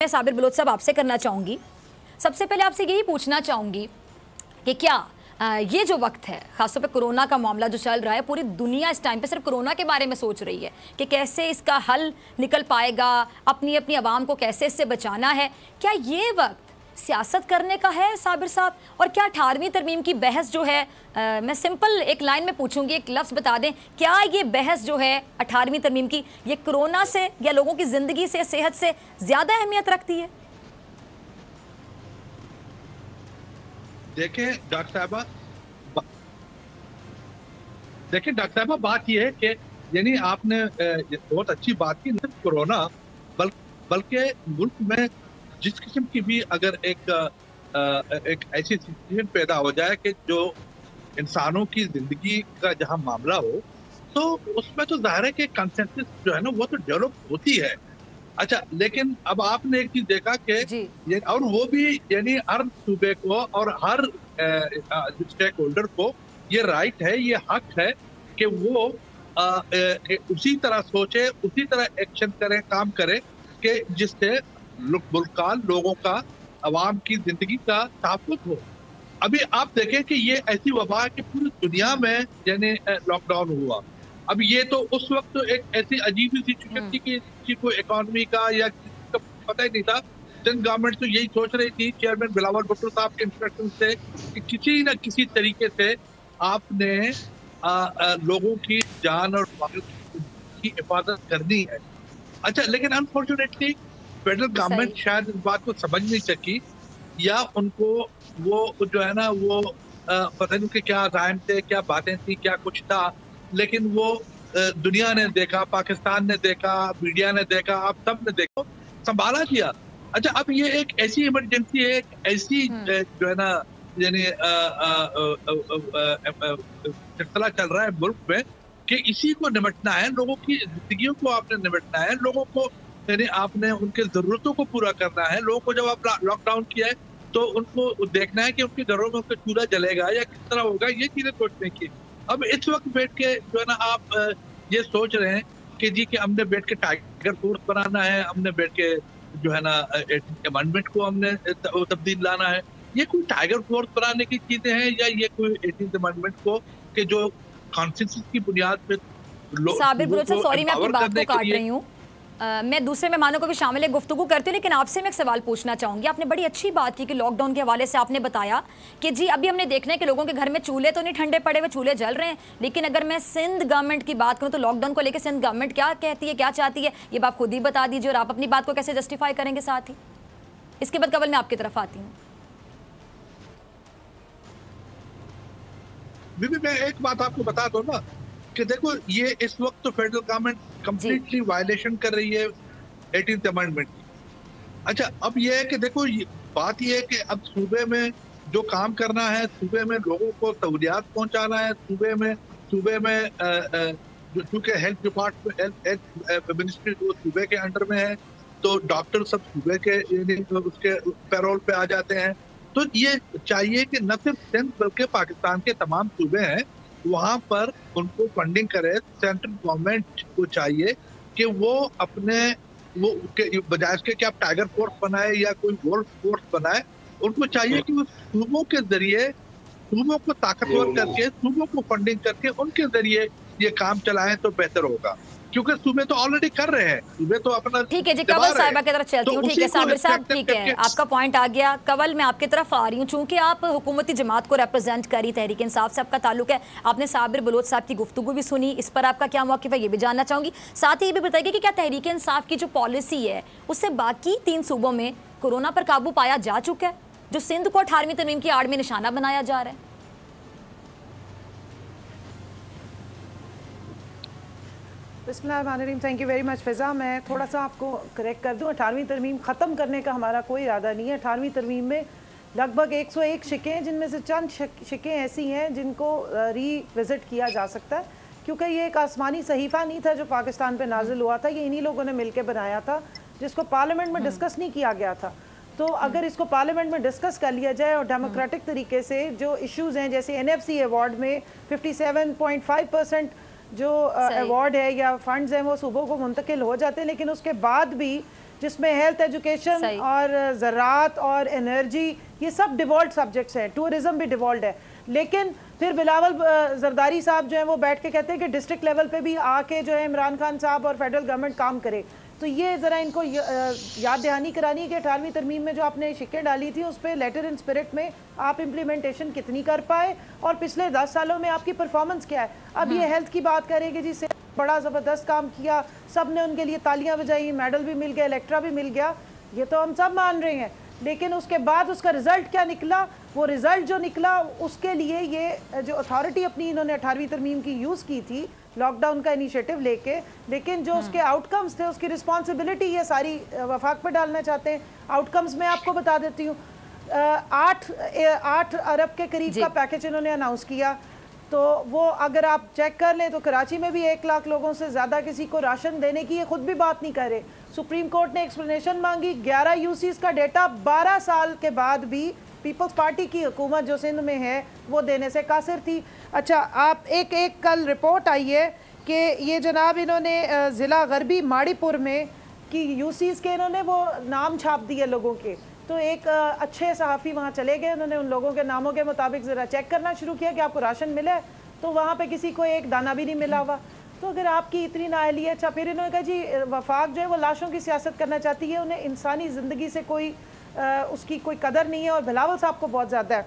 मैं साबिर बलोच साहब आपसे करना चाहूँगी। सबसे पहले आपसे यही पूछना चाहूँगी कि क्या ये जो वक्त है, ख़ासतौर पे कोरोना का मामला जो चल रहा है, पूरी दुनिया इस टाइम पे सिर्फ कोरोना के बारे में सोच रही है कि कैसे इसका हल निकल पाएगा, अपनी अपनी आवाम को कैसे इससे बचाना है। क्या ये वक्त सियासत करने का है साबिर साहब? और क्या 18वीं तरमीम की बहस जो है, मैं सिंपल एक लाइन में पूछूंगी, एक लफ्ज़ बता दें, क्या ये बहस जो है 18वीं तरमीम की, ये कोरोना से या लोगों की ज़िंदगी से, सेहत से ज़्यादा अहमियत रखती है? देखिए डॉक्टर साहबा, बात यह है कि यानी आपने बहुत अच्छी बात की। सिर्फ कोरोना बल्कि मुल्क में जिस किस्म की भी अगर एक ऐसी सिचुएशन पैदा हो जाए कि जो इंसानों की जिंदगी का जहां मामला हो, तो उसमें तो जाहिर है कि कंसेंसस जो है ना वो तो डेवलप होती है। अच्छा, लेकिन अब आपने एक चीज देखा कि और वो भी यानी हर सूबे को और हर स्टेक होल्डर को ये राइट है, ये हक है कि वो उसी तरह सोचे, उसी तरह एक्शन करे, काम करे कि जिससे मुल्क का, लोगों का, अवाम की जिंदगी का तहफ़्फ़ुज़ हो। अभी आप देखें कि ये ऐसी वबा है कि पूरी दुनिया में यानी लॉकडाउन हुआ। अब ये तो उस वक्त तो एक ऐसी अजीब सी सिचुएशन थी कि किसी को इकोनॉमी का या किसी का पता ही नहीं था। सिंध गवर्नमेंट तो यही सोच रही थी, चेयरमैन बिलावल भुट्टो साहब के इंस्ट्रक्शन से, कि किसी न किसी तरीके से आपने लोगों की जान और माल की हिफाजत करनी है। अच्छा, लेकिन अनफॉर्चुनेटली फेडरल गवर्नमेंट शायद इस बात को समझ नहीं सकी, या उनको वो जो है ना वो पता नहीं कि क्या राइम थे, क्या बातें थी, क्या कुछ था, लेकिन वो दुनिया ने देखा, पाकिस्तान ने देखा, मीडिया ने देखा, आप सब ने देखा, संभाला दिया। अच्छा, अब ये एक ऐसी इमरजेंसी है, एक ऐसी जो है ना यानी सिलसिला चल रहा है मुल्क में कि इसी को निपटना है, लोगों की जिंदगियों को आपने निपटना है, लोगों को यानी आपने उनके जरूरतों को पूरा करना है। लोगों को जब आप लॉकडाउन किया है तो उनको देखना है कि उनके घरों में उनका चूल्हा जलेगा या किस तरह होगा, ये चीजें सोचने की। अब इस वक्त बैठ के जो है ना आप ये सोच रहे हैं कि जी कि हमने बैठ के टाइगर फोर्स बनाना है, हमने बैठ के जो है ना 18th अमेंडमेंट को हमने तब्दील लाना है। ये कोई टाइगर फोर्स बनाने की चीजें हैं या ये कोई 18th अमेंडमेंट को कि जो कॉन्सेंसस की बुनियाद पे साबिर बलोच साहब, सॉरी मैं आपकी बात को काट रही हूँ, मैं दूसरे मेहमानों को भी शामिल है गुफ्तगू करती हूँ, लेकिन आपसे मैं एक सवाल पूछना चाहूँगी। आपने बड़ी अच्छी बात की कि लॉकडाउन के हवाले से आपने बताया कि जी अभी हमने देखना है कि लोगों के घर में चूल्हे तो नहीं ठंडे पड़े हुए, चूल्हे जल रहे हैं, लेकिन अगर मैं सिंध गवर्नमेंट की बात करूँ तो लॉकडाउन को लेकर सिंध गवर्नमेंट क्या कहती है, क्या चाहती है, ये आप खुद ही बता दीजिए, और आप अपनी बात को कैसे जस्टिफाई करेंगे साथ ही। इसके बाद कवल मैं आपकी तरफ आती हूँ। बीबी, मैं एक बात आपको बता दूं ना कि देखो ये इस वक्त तो फेडरल गवर्नमेंट कंप्लीटली वायलेशन कर रही है 18th अमेंडमेंट की। अच्छा, अब ये है कि देखो बात ये है कि अब सूबे में जो काम करना है, सूबे में लोगों को सहूलियात पहुंचाना है, सूबे में चूंकि हेल्थ डिपार्टमेंट, हेल्थ मिनिस्ट्री जो सूबे के अंडर में है, तो डॉक्टर सब सूबे के उसके पैरोल पे आ जाते हैं। तो ये चाहिए कि न सिर्फ सिंध बल्कि पाकिस्तान के तमाम सूबे हैं, वहां पर उनको फंडिंग करे। सेंट्रल गवर्नमेंट को चाहिए कि वो अपने वो बजाय इसके कि आप टाइगर फोर्स बनाए या कोई वोल्फ फोर्स बनाए, उनको चाहिए कि वो सूबों के जरिए सूबों को ताकतवर करके, सूबों को फंडिंग करके उनके जरिए ये काम चलाएं तो बेहतर होगा, क्योंकि सूबे तो ऑलरेडी कर रहे हैं, सूबे तो अपना। ठीक है जी, कवल साहिबा की तरफ चलती हूँ। ठीक है साबिर साहब, ठीक है, आपका पॉइंट आ गया। कवल, मैं आपकी तरफ आ रही हूँ, चूंकि आप हुकूमती जमात को रिप्रेजेंट करी, तहरीक इंसाफ से आपका ताल्लुक है, आपने साबिर बलोच साहब की गुफ्तगू भी सुनी, इस पर आपका क्या मौक़िफ़ है ये भी जानना चाहूँगी। साथ ही ये भी बताइए कि क्या तहरीक इंसाफ की जो पॉलिसी है उससे बाकी 3 सूबों में कोरोना पर काबू पाया जा चुका है, जो सिंध को 18वीं तरमीम की आड़ में निशाना बनाया जा रहा है? बिस्मिल्लाहिर्रहमानिर्रहीम। थैंक यू वेरी मच फ़िज़ा। मैं थोड़ा सा आपको करेक्ट कर दूं, 18वीं तरमीम ख़त्म करने का हमारा कोई इरादा नहीं है। 18वीं तरमीम में लगभग 101 शिकें हैं, जिनमें से चंद शिकें ऐसी हैं जिनको रीविज़िट किया जा सकता है, क्योंकि ये एक आसमानी सहीफ़ा नहीं था जो पाकिस्तान पर नाजिल हुआ था, ये इन्हीं लोगों ने मिल के बनाया था, जिसको पार्लियामेंट में डिस्कस नहीं किया गया था। तो अगर इसको पार्लियामेंट में डिस्कस कर लिया जाए और डेमोक्रेटिक तरीके से जो इश्यूज़ हैं, जैसे NFC अवार्ड में 57.5% जो अवार्ड है या फंड्स हैं वो सूबों को मुंतकिल हो जाते हैं, लेकिन उसके बाद भी जिसमें हेल्थ, एजुकेशन और ज़राअत और एनर्जी ये सब डिवॉल्व सब्जेक्ट्स हैं, टूरिज्म भी डिवॉल्व है। लेकिन फिर बिलावल जरदारी साहब जो हैं वो बैठ के कहते हैं कि डिस्ट्रिक्ट लेवल पे भी आके जो है इमरान खान साहब और फेडरल गवर्नमेंट काम करे। तो ये ज़रा इनको याद दहानी करानी है कि 18वीं तरमीम में जो आपने शिकें डाली थी उस पर लेटर इन स्पिरिट में आप इम्प्लीमेंटेशन कितनी कर पाए और पिछले 10 सालों में आपकी परफॉर्मेंस क्या है। अब ये हेल्थ की बात करेंगे जी, से बड़ा ज़बरदस्त काम किया, सब ने उनके लिए तालियां बजाई, मेडल भी मिल गया, इलेक्ट्रा भी मिल गया, ये तो हम सब मान रहे हैं। लेकिन उसके बाद उसका रिजल्ट क्या निकला, वो रिजल्ट जो निकला उसके लिए ये जो अथॉरिटी अपनी इन्होंने 18वीं तरमीम की यूज़ की थी लॉकडाउन का इनिशिएटिव लेके, लेकिन जो उसके आउटकम्स थे उसकी रिस्पॉन्सिबिलिटी ये सारी वफाक पे डालना चाहते हैं। आउटकम्स मैं आपको बता देती हूँ। 8 अरब के करीब का पैकेज इन्होंने अनाउंस किया, तो वो अगर आप चेक कर लें तो कराची में भी 1 लाख लोगों से ज़्यादा किसी को राशन देने की ये खुद भी बात नहीं कर रहे। सुप्रीम कोर्ट ने एक्सप्लेनेशन मांगी, 11 यूसीज का डेटा 12 साल के बाद भी पीपल्स पार्टी की हुकूमत जो सिंध में है वो देने से कासिर थी। अच्छा, आप एक कल रिपोर्ट आई है कि ये जनाब इन्होंने ज़िला गरबी माड़ीपुर में कि यूसीज के इन्होंने वो नाम छाप दिए लोगों के, तो एक अच्छे सहाफ़ी वहाँ चले गए, उन्होंने उन लोगों के नामों के मुताबिक ज़रा चेक करना शुरू किया कि आपको राशन मिला है, तो वहाँ पे किसी को एक दाना भी नहीं मिला हुआ। तो अगर आपकी इतनी नाअहली है, अच्छा फिर इन्होंने कहा जी वफाक जो है वो लाशों की सियासत करना चाहती है, उन्हें इंसानी ज़िंदगी से कोई उसकी कोई कदर नहीं है और बिलावल साहब को बहुत ज़्यादा है।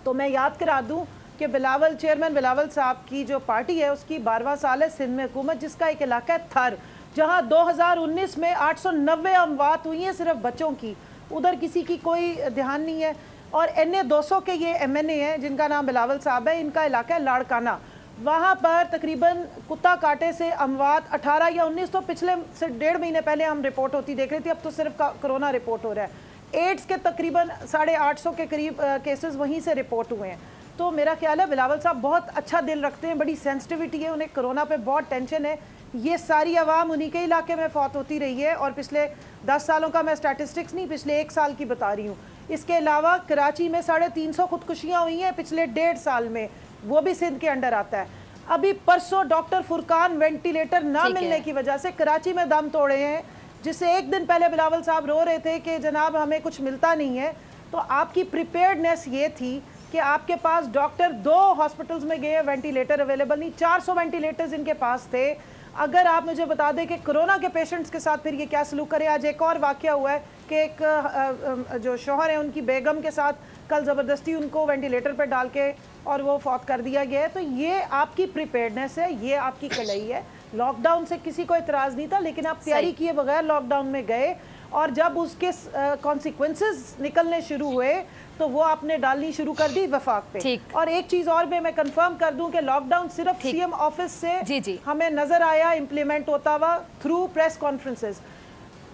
तो मैं याद करा दूँ कि बिलावल चेयरमैन बिलावल साहब की जो पार्टी है उसकी 12वां साल है सिंध में हुकूमत, जिसका एक इलाका है थर, जहाँ 2019 में 890 अमवात हुई हैं सिर्फ बच्चों की, उधर किसी की कोई ध्यान नहीं है। और NA 200 के ये MNA हैं जिनका नाम बिलावल साहब है, इनका इलाका है लाड़काना, वहाँ पर तकरीबन कुत्ता काटे से अमवात 18 या 19, तो पिछले से 1.5 महीने पहले हम रिपोर्ट होती देख रही थी, अब तो सिर्फ कोरोना रिपोर्ट हो रहा है। एड्स के तकरीबन 850 के करीब केसेस वहीं से रिपोर्ट हुए हैं। तो मेरा ख्याल है बिलावल साहब बहुत अच्छा दिल रखते हैं, बड़ी सेंसिटिविटी है, उन्हें कोरोना पे बहुत टेंशन है। ये सारी आवाम उन्हीं के इलाके में फौत होती रही है और पिछले 10 सालों का मैं स्टैटिस्टिक्स नहीं, पिछले 1 साल की बता रही हूँ। इसके अलावा कराची में 350 खुदकुशियाँ हुई हैं पिछले 1.5 साल में, वो भी सिंध के अंडर आता है। अभी परसों डॉक्टर फुरकान वेंटिलेटर ना मिलने की वजह से कराची में दम तोड़े हैं, जिससे 1 दिन पहले बिलावल साहब रो रहे थे कि जनाब हमें कुछ मिलता नहीं है। तो आपकी प्रिपेयर्डनेस ये थी कि आपके पास डॉक्टर 2 हॉस्पिटल्स में गए, वेंटिलेटर अवेलेबल नहीं, 400 वेंटिलेटर्स इनके पास थे। अगर आप मुझे बता दें कि कोरोना के पेशेंट्स के साथ फिर ये क्या सलूक करें। आज एक और वाक़या हुआ है कि एक जो शौहर है उनकी बेगम के साथ कल ज़बरदस्ती उनको वेंटिलेटर पर डाल के और वो फौत कर दिया गया है। तो ये आपकी प्रिपेयर्डनेस है, ये आपकी कलई है। लॉकडाउन से किसी को इतराज़ नहीं था, लेकिन आप तैयारी किए बगैर लॉकडाउन में गए और जब उसके कॉन्सिक्वेंसेस निकलने शुरू हुए तो वो आपने डालनी शुरू कर दी वफाक पे। और एक चीज और मैं कंफर्म कर दूं कि लॉकडाउन सिर्फ CM ऑफिस से हमें नजर आया इम्प्लीमेंट होता हुआ थ्रू प्रेस कॉन्फ्रेंसेस,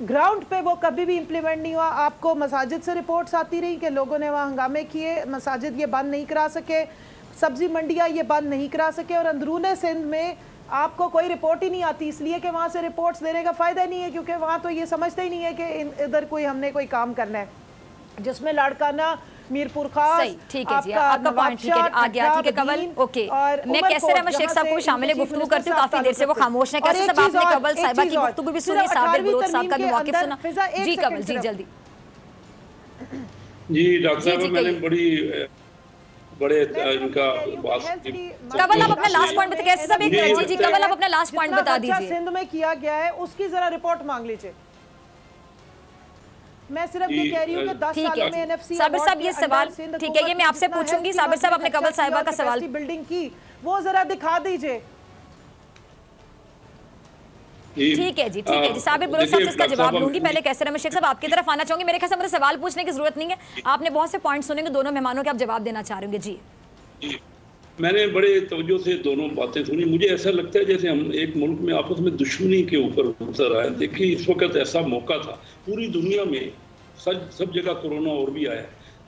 ग्राउंड पे वो कभी भी इम्प्लीमेंट नहीं हुआ। आपको मसाजिद से रिपोर्ट्स आती रही कि लोगों ने वहाँ हंगामे किए, मसाजिद ये बंद नहीं करा सके, सब्जी मंडियाँ ये बंद नहीं करा सके, और अंदरूने सिंध में आपको कोई रिपोर्ट ही नहीं आती, इसलिए कि वहाँ से रिपोर्ट्स देने का फ़ायदा नहीं है, क्योंकि वहाँ तो ये समझते ही नहीं है कि इधर कोई हमने कोई काम करना है, जिसमें लाड़काना, मीरपुर खास, ठीक है जी, आपका पॉइंट ठीक है, आ गया, ठीक है कवल, ओके। मैं कैसर अहमद शेख साहब को शामिल गुफ्तगू करती हूँ, काफी देर से वो खामोश हैं। कैसर साहब आपने कवल साहिबा की गुफ्तगू भी सुनी, साबिर बलोच साहब का भी मौक़िफ़ सुना। जी कवल जी जल्दी। जी डॉक्टर साहब, मैंने बड़े इनका कवल आप अपना लास्ट पॉइंट बताइए। कैसर साहब एक मिनट, जी कवल आप अपना लास्ट पॉइंट बता दीजिए। सिंध में किया गया है उसकी जरा रिपोर्ट मांग लीजिए। मैं सिर्फ ये कह रही हूँ कि 10 सालों में NFC साबिर साहब ये सवाल ठीक है, ये मैं आपसे पूछूंगी। साबिर साहब अपने कवल साहिबा का सवाल बिल्डिंग की वो जरा दिखा दीजिए। ठीक है जी, ठीक है जी। साबिर बलोच साहब इसका जवाब लूंगी, पहले कैसर अहमद शेख साहब आपकी तरफ आना चाहूंगी। मेरे ख्याल से मुझे सवाल पूछने की जरूरत नहीं है, आपने बहुत से पॉइंट सुनेंगे, दोनों मेहमानों के आप जवाब देना चाह रहे होंगे। जी मैंने बड़े तवज्जो से दोनों बातें सुनी। मुझे ऐसा लगता है जैसे हम एक मुल्क में आपस में दुश्मनी के ऊपर उतर आए। देखिए इस वक्त ऐसा मौका था, पूरी दुनिया में सब जगह कोरोना और भी आया,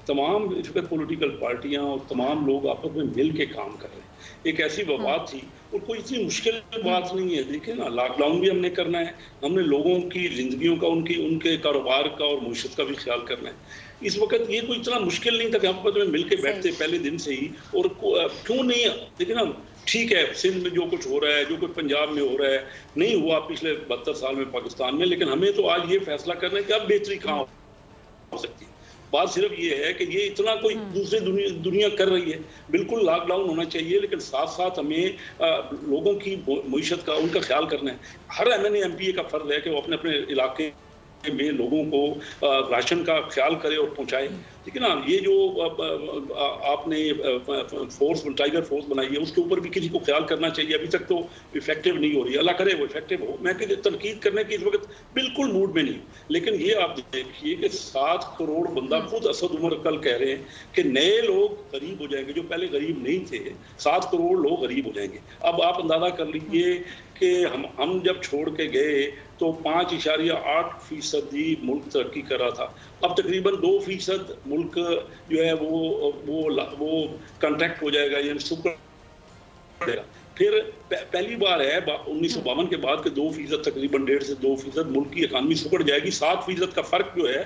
तमाम इस वक्त पॉलिटिकल पार्टियां और तमाम लोग आपस में मिल के काम कर रहे हैं। एक ऐसी वबा थी और कोई इतनी मुश्किल बात नहीं है। देखिए ना, लॉकडाउन भी हमने करना है, हमने लोगों की जिंदगियों का, उनके कारोबार का और मईशत का भी ख्याल करना है। इस वक्त ये कोई इतना मुश्किल नहीं था कि हम आपस में मिल के बैठते पहले दिन से ही। और क्यों नहीं, देखिए ना, ठीक है सिंध में जो कुछ हो रहा है, जो कुछ पंजाब में हो रहा है, नहीं हुआ पिछले 72 साल में पाकिस्तान में, लेकिन हमें तो आज ये फैसला करना है कि अब बेहतरी कहाँ हो सकती है। बात सिर्फ ये है कि ये इतना कोई दूसरी दुनिया कर रही है, बिल्कुल लॉकडाउन होना चाहिए, लेकिन साथ साथ हमें लोगों की मईशत का, उनका ख्याल करना है। हर MNA MPA का फर्ज है कि वो अपने अपने इलाके में लोगों को राशन का ख्याल करे और पहुंचाए। ठीक है ना, ये जो आपने फोर्स, टाइगर फोर्स बनाई है, उसके ऊपर भी किसी को ख्याल करना चाहिए। अभी तक तो इफेक्टिव नहीं हो रही, अल्लाह करे वो इफेक्टिव हो। मैं तनकीद करने की इस वक्त बिल्कुल मूड में नहीं, लेकिन ये आप देखिए कि 7 करोड़ बंदा, खुद असद उमर कल कह रहे हैं कि नए लोग गरीब हो जाएंगे, जो पहले गरीब नहीं थे। 7 करोड़ लोग गरीब हो जाएंगे। अब आप अंदाजा कर लीजिए कि हम जब छोड़ के गए तो 5.8% ही मुल्क तरक्की कर रहा था। अब तकरीबन 2% मुल्क जो है वो कंट्रैक्ट हो जाएगा, यानी सुपर पड़ेगा। फिर पहली बार है 1952 के बाद के 2% तकरीबन 1.5 से 2% मुल्क की इकानमी सुकड़ जाएगी। 7% का फर्क जो है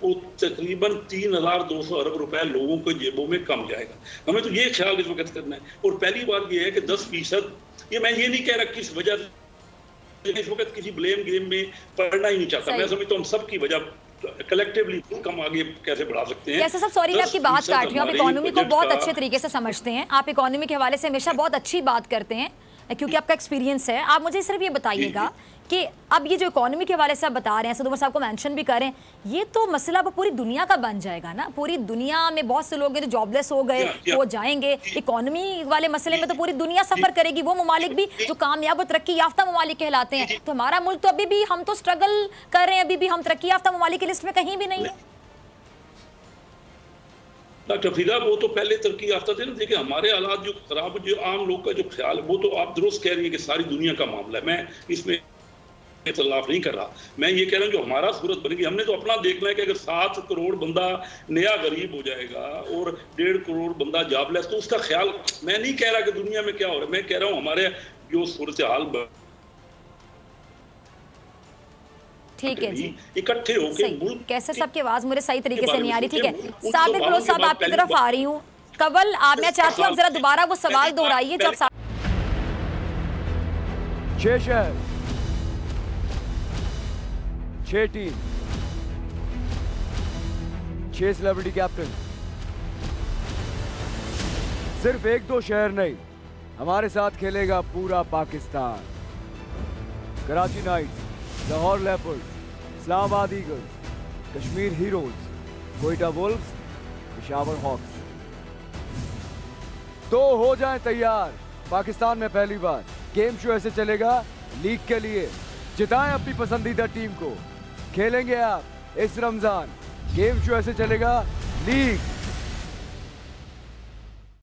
वो तकरीबन 3,200 अरब रुपए लोगों के जेबों में कम जाएगा। हमें तो ये ख्याल इस वक्त करना है। और पहली बार ये है कि 10%, ये मैं ये नहीं कह रहा किस वजह से, इस वक्त किसी ब्लेम गेम में पड़ना ही नहीं चाहता। मैं समझता हूँ हम सबकी वजह कलेक्टिवली हम आगे कैसे बढ़ा सकते हैं। कैसे सब, सॉरी मैं आपकी बात काट रही हूँ, आप इकोनॉमी को बहुत अच्छे तरीके से समझते हैं, आप इकोनॉमी के हवाले से हमेशा बहुत अच्छी बात करते हैं क्योंकि आपका एक्सपीरियंस है। आप मुझे सिर्फ ये बताइएगा कि अब ये जो इकोनॉमी के हवाले से आप बता रहे हैं, सदुमर साहब को मेंशन भी करें, ये तो मसला अब पूरी दुनिया का बन जाएगा ना। पूरी दुनिया में बहुत से लोग हैं जो जॉबलेस हो गए, वो जाएंगे। इकोनॉमी वाले मसले में तो पूरी दुनिया सफर करेगी, वो ममालिक भी जो कामयाब और तरक्की याफ्ता ममालिक कहलाते हैं। तो हमारा मुल्क तो अभी भी, हम तो स्ट्रगल कर रहे हैं, अभी भी हम तरक्की याफ्ता ममालिक की लिस्ट में कहीं भी नहीं है। डॉक्टर फिदा, वो तो पहले तरक्की याफ्ता थे ना। देखिए हमारे हालात जो खराब, जो आम लोग का जो ख्याल है, वो तो आप दुरुस्त कह रही है कि सारी दुनिया का मामला है, मैं इसमें इख्तिलाफ नहीं कर रहा। मैं ये कह रहा हूँ जो हमारा सूरत बनेगी, हमने तो अपना देखना है कि अगर 7 करोड़ बंदा नया गरीब हो जाएगा और 1.5 करोड़ बंदा जॉबलेस, तो उसका ख्याल, मैं नहीं कह रहा कि दुनिया में क्या हो रहा है, मैं कह रहा हूँ हमारे जो सूरत हाल ठीक है जी, इकट्ठे होकर कैसे सबकी आवाज मुझे सही तरीके से नहीं आ रही। ठीक है साबिर बलोच साहब, आपकी तरफ आ रही हूँ। कवल, आप, मैं चाहती हूँ आप जरा दोबारा वो सवाल दोहराइए जो आप 6 शहर, 6 टीम, 6 सेलिब्रिटी कैप्टन। सिर्फ 1-2 शहर नहीं, हमारे साथ खेलेगा पूरा Pakistan. Karachi knights, Lahore leopards, Islamabad eagles, Kashmir heroes, Quetta wolves, Peshawar hawks. तो हो जाएं तैयार, पाकिस्तान में पहली बार गेम शो ऐसे चलेगा लीग के लिए। जिताएं अपनी पसंदीदा टीम को। खेलेंगे आप इस रमजान, गेम शो ऐसे चलेगा लीग।